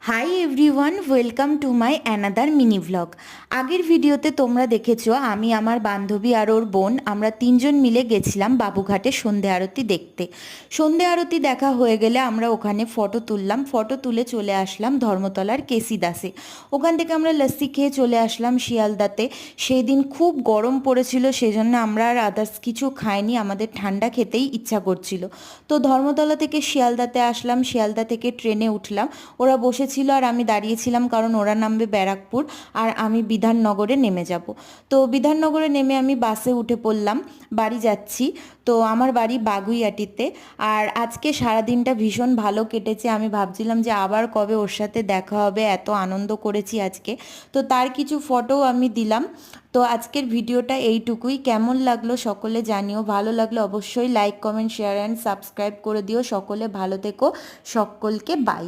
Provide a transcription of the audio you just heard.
Hi everyone, welcome to my another mini vlog. আগের ভিডিওতে তোমরা দেখেছো আমি আমার বান্ধবী আর ওর বোন আমরা তিনজন মিলে গেছিলাম বাবুঘাটে সন্ধে আরতি দেখতে। সন্ধে আরতি দেখা হয়ে গেলে আমরা ওখানে ফটো তুললাম, ফটো তুলে চলে আসলাম ধর্মতলার কেসি দাসে। ওখান থেকে আমরা লস্যি খেয়ে চলে আসলাম শিয়ালদাতে। সেই দিন খুব গরম পড়েছিল, সেজন্য আমরা আর আদার্স কিছু খাইনি, আমাদের ঠান্ডা খেতেই ইচ্ছা করছিল। তো ধর্মতলা থেকে শিয়ালদাতে আসলাম, শিয়ালদা থেকে ট্রেনে উঠলাম। ওরা বসেছিল আর আমি দাঁড়িয়েছিলাম, কারণ ওরা নামবে ব্যারাকপুর আর আমি বিধাননগরে নেমে যাব। তো বিধাননগরে নেমে আমি বাসে উঠে পড়লাম, বাড়ি যাচ্ছি। তো আমার বাড়ি বাগুইআটিতে। আর আজকে সারাদিনটা ভীষণ ভালো কেটেছে, আমি ভাবছিলাম যে আবার কবে ওর সাথে দেখা হবে, এত আনন্দ করেছি আজকে। তো তার কিছু ফটোও আমি দিলাম। তো আজকের ভিডিওটা এইটুকুই। কেমন লাগলো সকলে জানিও, ভালো লাগলো অবশ্যই like comment share and subscribe করে দিও। সকলে ভালো থেকো, সকলকে বাই।